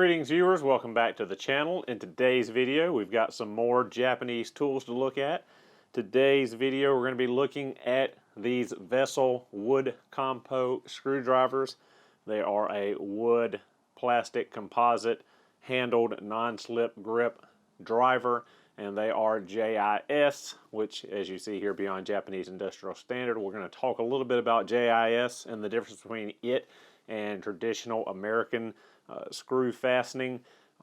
Greetings viewers, welcome back to the channel. In today's video we've got some more Japanese tools to look at. Today's video we're going to be looking at these Vessel WoodCompo screwdrivers. They are a wood plastic composite handled non-slip grip driver, and they are JIS, which as you see here beyond Japanese Industrial Standard. We're going to talk a little bit about JIS and the difference between it and traditional American screw fastening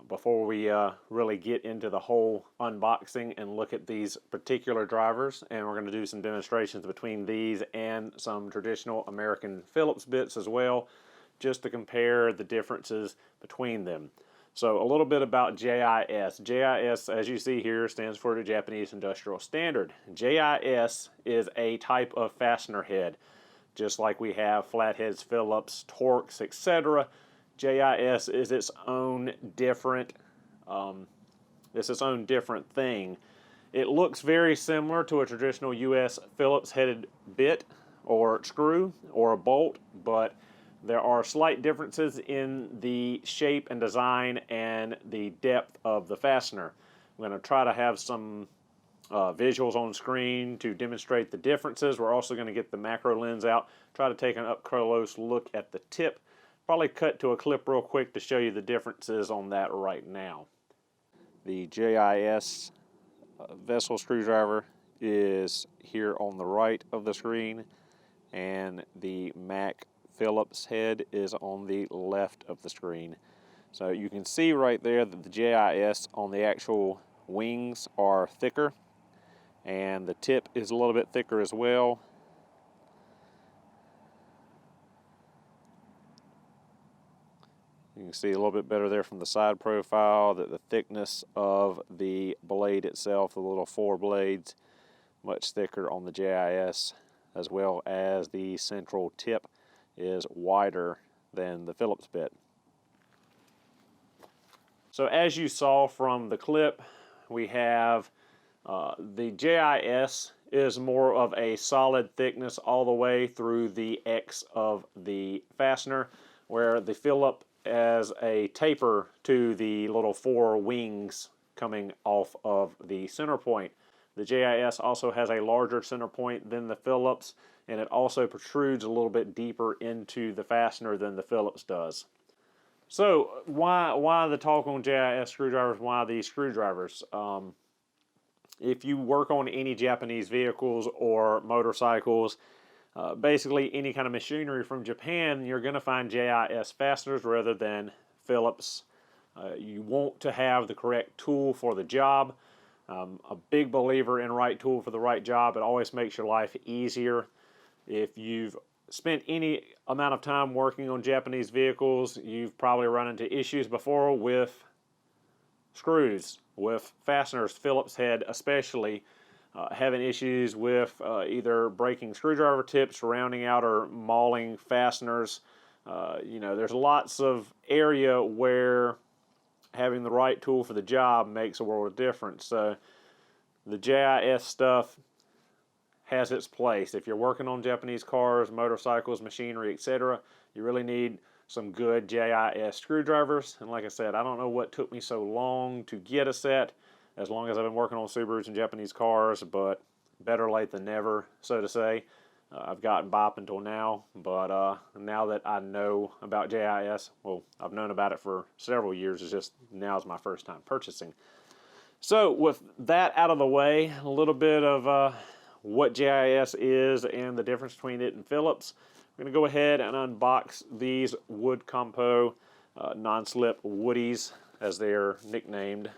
before we really get into the whole unboxing and look at these particular drivers. And we're going to do some demonstrations between these and some traditional American Phillips bits as well, just to compare the differences between them. So a little bit about JIS. JIS, as you see here, stands for the Japanese Industrial Standard. JIS is a type of fastener head. Just like we have flatheads, Phillips, Torx, etc., JIS is its own different thing. It looks very similar to a traditional US Phillips headed bit or screw or a bolt, but there are slight differences in the shape and design and the depth of the fastener. I'm going to try to have some visuals on screen to demonstrate the differences. We're also going to get the macro lens out, try to take an up-close look at the tip. Probably cut to a clip real quick to show you the differences on that right now. The JIS Vessel screwdriver is here on the right of the screen, and the Mac Phillips head is on the left of the screen. So you can see right there that the JIS on the actual wings are thicker, and the tip is a little bit thicker as well. You can see a little bit better there from the side profile that the thickness of the blade itself, the little four blades, much thicker on the JIS, as well as the central tip is wider than the Phillips bit. So as you saw from the clip, we have the JIS is more of a solid thickness all the way through the X of the fastener, where the Phillips as a taper to the little four wings coming off of the center point. The JIS also has a larger center point than the Phillips, and it also protrudes a little bit deeper into the fastener than the Phillips does. So why the talk on JIS screwdrivers? Why these screwdrivers? If you work on any Japanese vehicles or motorcycles, basically any kind of machinery from Japan, you're going to find JIS fasteners rather than Phillips. You want to have the correct tool for the job. A big believer in right tool for the right job. It always makes your life easier. If you've spent any amount of time working on Japanese vehicles, you've probably run into issues before with screws, with fasteners, Phillips head especially. Having issues with either breaking screwdriver tips, rounding out or mauling fasteners. You know, there's lots of area where having the right tool for the job makes a world of difference. So the JIS stuff has its place. If you're working on Japanese cars, motorcycles, machinery, etc., you really need some good JIS screwdrivers. And like I said, I don't know what took me so long to get a set, as long as I've been working on Subarus and Japanese cars, but better late than never, so to say. I've gotten by up until now, but now that I know about JIS, well, I've known about it for several years, it's just now's my first time purchasing. So with that out of the way, a little bit of what JIS is and the difference between it and Phillips. I'm going to go ahead and unbox these WoodCompo non-slip woodies, as they're nicknamed.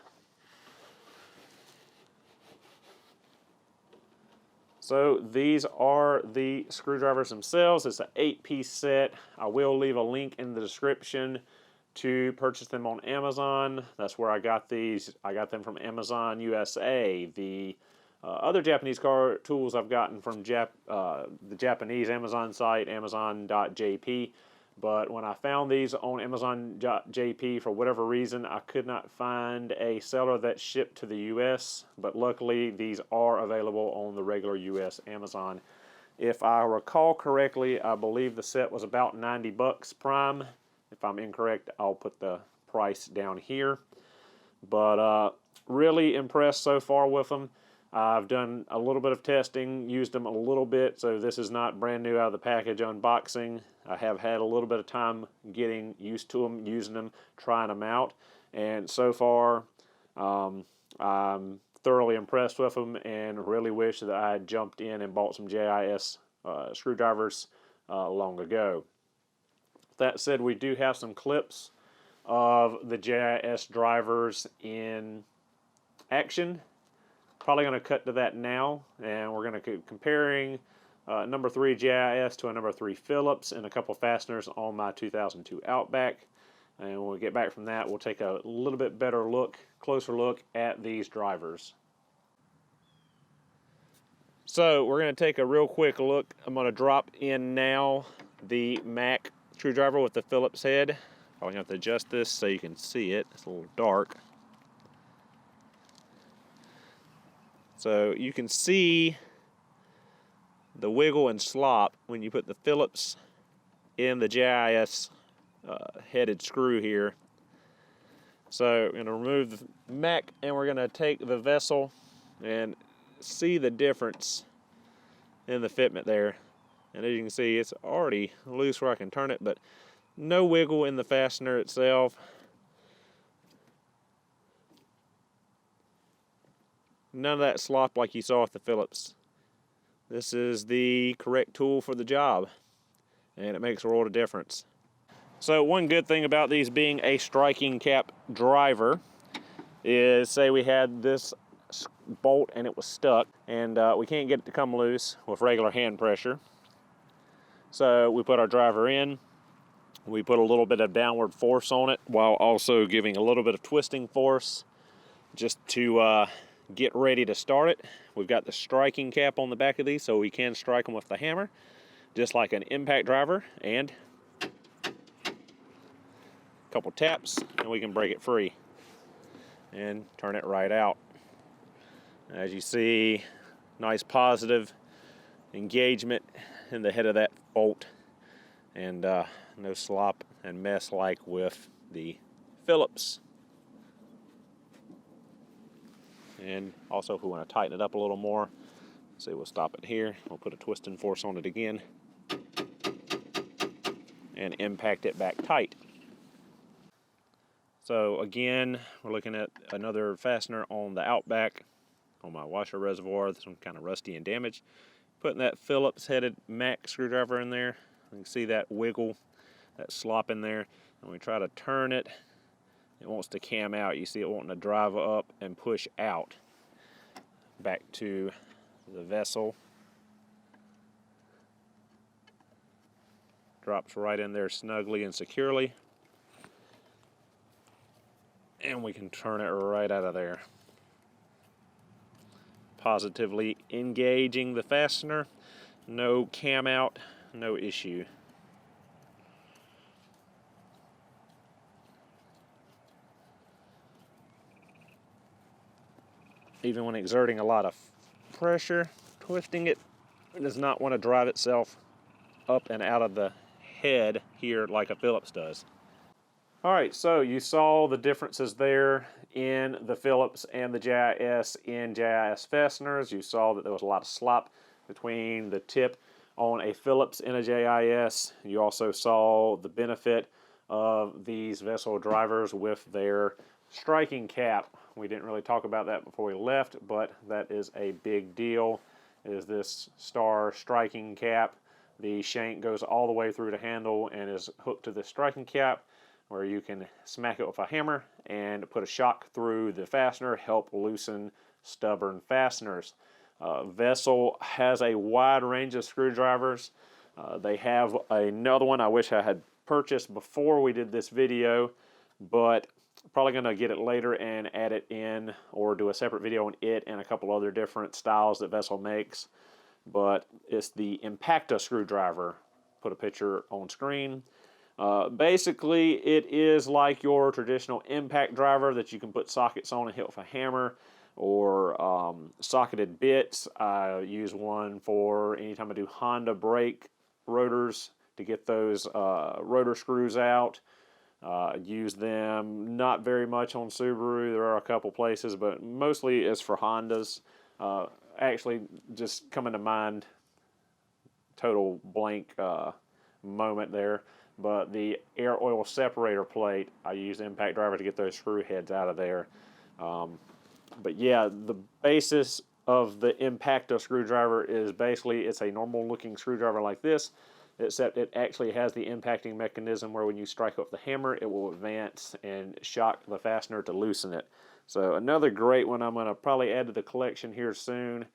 So these are the screwdrivers themselves. It's an 8-piece set. I will leave a link in the description to purchase them on Amazon. That's where I got these. I got them from Amazon USA. The other Japanese car tools I've gotten from the Japanese Amazon site, amazon.jp. But when I found these on Amazon.jp, for whatever reason, I could not find a seller that shipped to the U.S., but luckily these are available on the regular U.S. Amazon. If I recall correctly, I believe the set was about $90 prime. If I'm incorrect, I'll put the price down here. But really impressed so far with them. I've done a little bit of testing, used them a little bit, so this is not brand new out of the package unboxing. I have had a little bit of time getting used to them, using them, trying them out, and so far I'm thoroughly impressed with them and really wish that I had jumped in and bought some JIS screwdrivers long ago. That said, we do have some clips of the JIS drivers in action. Probably going to cut to that now, and we're going to comparing number 3 JIS to a number 3 Phillips and a couple fasteners on my 2002 Outback. And when we get back from that, we'll take a little bit better look, closer look at these drivers. So we're going to take a real quick look. I'm going to drop in now the Mac screwdriver with the Phillips head. Probably have to adjust this so you can see it. It's a little dark. So you can see the wiggle and slop when you put the Phillips in the JIS headed screw here. So we're going to remove the Mac and we're going to take the vessel and see the difference in the fitment there. And as you can see, it's already loose where I can turn it, but no wiggle in the fastener itself. None of that slop like you saw with the Phillips. This is the correct tool for the job, and it makes a world of difference. So one good thing about these being a striking cap driver is, say we had this bolt and it was stuck, and we can't get it to come loose with regular hand pressure. So we put our driver in, we put a little bit of downward force on it while also giving a little bit of twisting force just to get ready to start it. We've got the striking cap on the back of these so we can strike them with the hammer just like an impact driver, and a couple taps and we can break it free and turn it right out. As you see, nice positive engagement in the head of that bolt, and no slop and mess like with the Phillips. And also, if we want to tighten it up a little more, see, we'll stop it here. We'll put a twisting force on it again and impact it back tight. So again, we're looking at another fastener on the Outback on my washer reservoir. This one's kind of rusty and damaged. Putting that Phillips headed Mac screwdriver in there. You can see that wiggle, that slop in there. When we try to turn it, it wants to cam out. You see it wanting to drive up and push out back to the vessel. Drops right in there snugly and securely. And we can turn it right out of there. Positively engaging the fastener. No cam out, no issue. Even when exerting a lot of pressure, twisting it, it does not want to drive itself up and out of the head here like a Phillips does. Alright, so you saw the differences there in the Phillips and the JIS in JIS fasteners. You saw that there was a lot of slop between the tip on a Phillips and a JIS. You also saw the benefit of these vessel drivers with their striking cap. We didn't really talk about that before we left, but that is a big deal, is this star striking cap. The shank goes all the way through the handle and is hooked to the striking cap, where you can smack it with a hammer and put a shock through the fastener, help loosen stubborn fasteners. Vessel has a wide range of screwdrivers. They have another one I wish I had purchased before we did this video, but probably going to get it later and add it in, or do a separate video on it and a couple other different styles that Vessel makes. But it's the Impacta screwdriver. Put a picture on screen. Basically, it is like your traditional impact driver that you can put sockets on and hit with a hammer, or socketed bits. I use one for anytime I do Honda brake rotors to get those rotor screws out. Use them not very much on Subaru. There are a couple places, but mostly it's for Hondas. Actually, just coming to mind, total blank moment there. But the air oil separator plate, I use impact driver to get those screw heads out of there. But yeah, the basis of the Impacto screwdriver is basically it's a normal looking screwdriver like this, except it actually has the impacting mechanism where when you strike up the hammer, it will advance and shock the fastener to loosen it. So another great one I'm going to probably add to the collection here soon.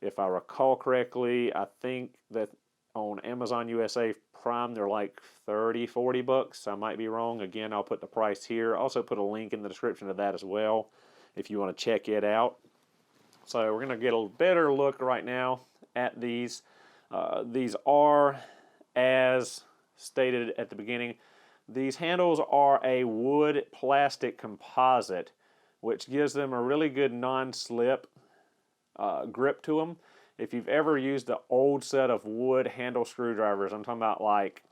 If I recall correctly, I think that on Amazon USA Prime, they're like 30, 40 bucks. I might be wrong. Again, I'll put the price here. I'll also put a link in the description of that as well if you want to check it out. So we're going to get a better look right now at these. These are, as stated at the beginning, these handles are a wood plastic composite, which gives them a really good non-slip grip to them. If you've ever used the old set of wood handle screwdrivers, I'm talking about like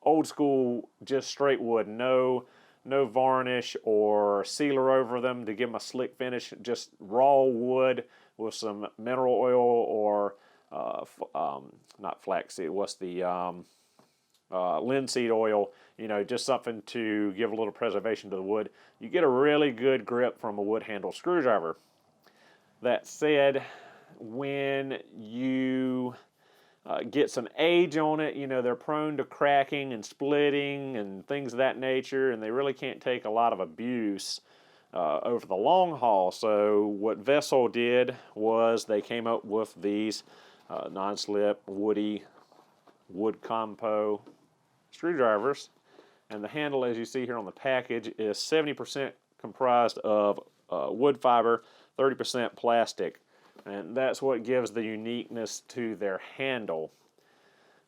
old school, just straight wood, no varnish or sealer over them to give them a slick finish, just raw wood with some mineral oil or not flaxseed, what's the linseed oil, just something to give a little preservation to the wood. You get a really good grip from a wood handle screwdriver. That said, when you get some age on it, they're prone to cracking and splitting and things of that nature, and they really can't take a lot of abuse over the long haul. So what Vessel did was they came up with these non-slip, woody, WoodCompo screwdrivers, and the handle, as you see here on the package, is 70% comprised of wood fiber, 30% plastic. And that's what gives the uniqueness to their handle.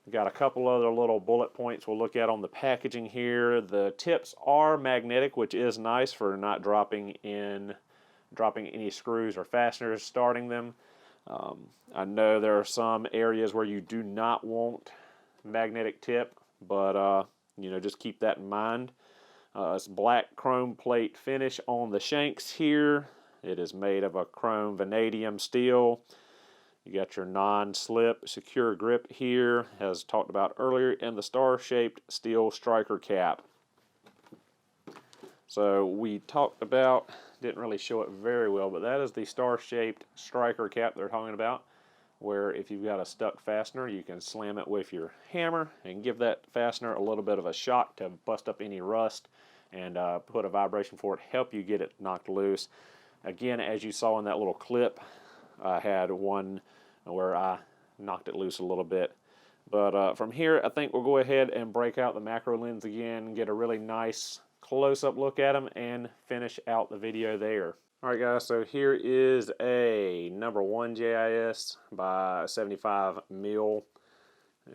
We've got a couple other little bullet points we'll look at on the packaging here. The tips are magnetic, which is nice for not dropping any screws or fasteners starting them. I know there are some areas where you do not want magnetic tip, but just keep that in mind. It's black chrome plate finish on the shanks here. It is made of a chrome vanadium steel. You got your non-slip secure grip here, as talked about earlier, and the star-shaped steel striker cap. So we talked about, didn't really show it very well, but that is the star-shaped striker cap they're talking about, where if you've got a stuck fastener, you can slam it with your hammer and give that fastener a little bit of a shock to bust up any rust and put a vibration for it, help you get it knocked loose. Again, as you saw in that little clip, I had one where I knocked it loose a little bit. But from here, I think we'll go ahead and break out the macro lens again, get a really nice close-up look at them, and finish out the video there. Alright guys, so here is a number 1 JIS by 75 mil,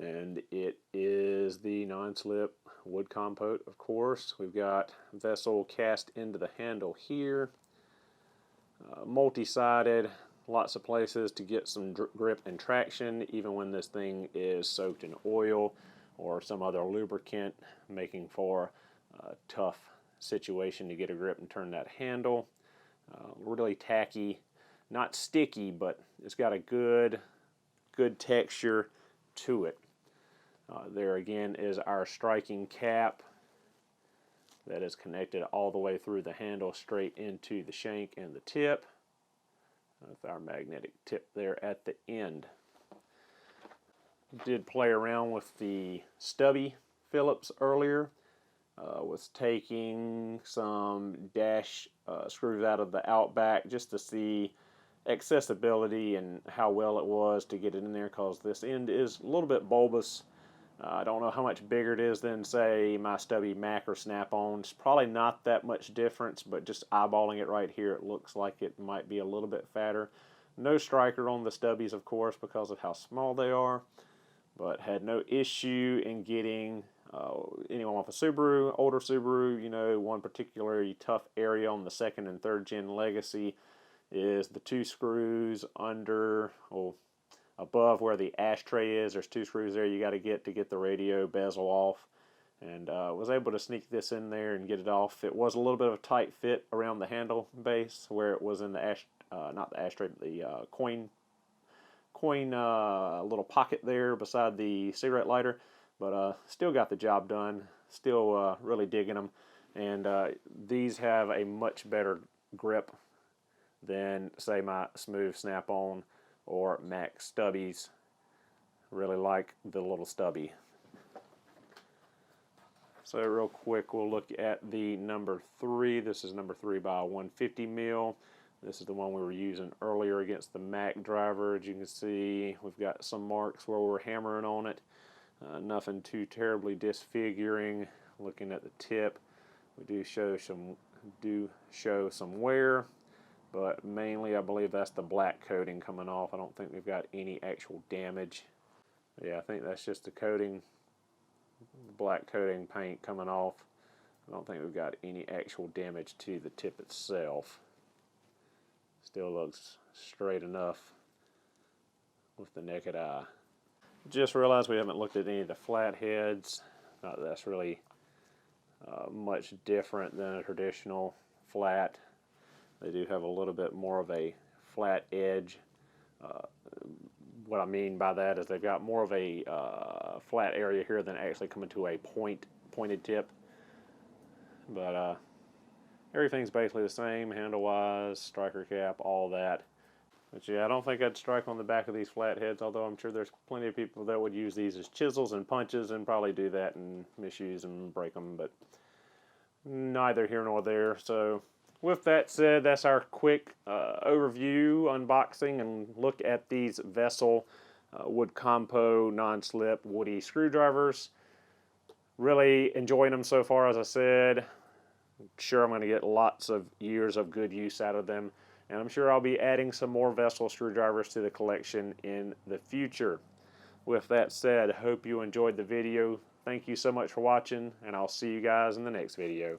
and it is the non-slip WoodCompo, of course. We've got Vessel cast into the handle here. Multi-sided, lots of places to get some grip and traction even when this thing is soaked in oil or some other lubricant, making for a tough situation to get a grip and turn that handle. Really tacky, not sticky, but it's got a good texture to it. There again is our striking cap that is connected all the way through the handle straight into the shank and the tip, with our magnetic tip there at the end. Did play around with the stubby Phillips earlier. Was taking some dash screws out of the Outback just to see accessibility and how well it was to get it in there, because this end is a little bit bulbous. I don't know how much bigger it is than, say, my stubby Mac or Snap-on. It's probably not that much difference, but just eyeballing it right here, it looks like it might be a little bit fatter. No striker on the stubbies, of course, because of how small they are, but had no issue in getting anyone with a Subaru, older Subaru. One particularly tough area on the 2nd and 3rd gen Legacy is the 2 screws under, above where the ashtray is. There's 2 screws there you got to get the radio bezel off, and was able to sneak this in there and get it off. It was a little bit of a tight fit around the handle base where it was in the not the ashtray, but the coin little pocket there beside the cigarette lighter, but still got the job done. Still really digging them, and these have a much better grip than, say, my smooth snap-on or Mac stubbies. Really like the little stubby. So real quick, we'll look at the number 3. This is number 3 by 150 mil. This is the one we were using earlier against the Mac driver. As you can see, we've got some marks where we're hammering on it. Nothing too terribly disfiguring. Looking at the tip, we do show some wear, but mainly I believe that's the black coating coming off. I don't think we've got any actual damage. Yeah, I think that's just the coating, black coating paint coming off. I don't think we've got any actual damage to the tip itself. Still looks straight enough with the naked eye. Just realized we haven't looked at any of the flat heads. Not that that's really much different than a traditional flat. They do have a little bit more of a flat edge. What I mean by that is they've got more of a flat area here than actually coming to a pointed tip. But everything's basically the same, handle-wise, striker cap, all that. But yeah, I don't think I'd strike on the back of these flatheads, although I'm sure there's plenty of people that would use these as chisels and punches and probably do that and misuse them and break them, but neither here nor there. So with that said, that's our quick overview, unboxing, and look at these Vessel WoodCompo non-slip woody screwdrivers. Really enjoying them so far, as I said. I'm sure I'm going to get lots of years of good use out of them. And I'm sure I'll be adding some more Vessel screwdrivers to the collection in the future. With that said, hope you enjoyed the video. Thank you so much for watching, and I'll see you guys in the next video.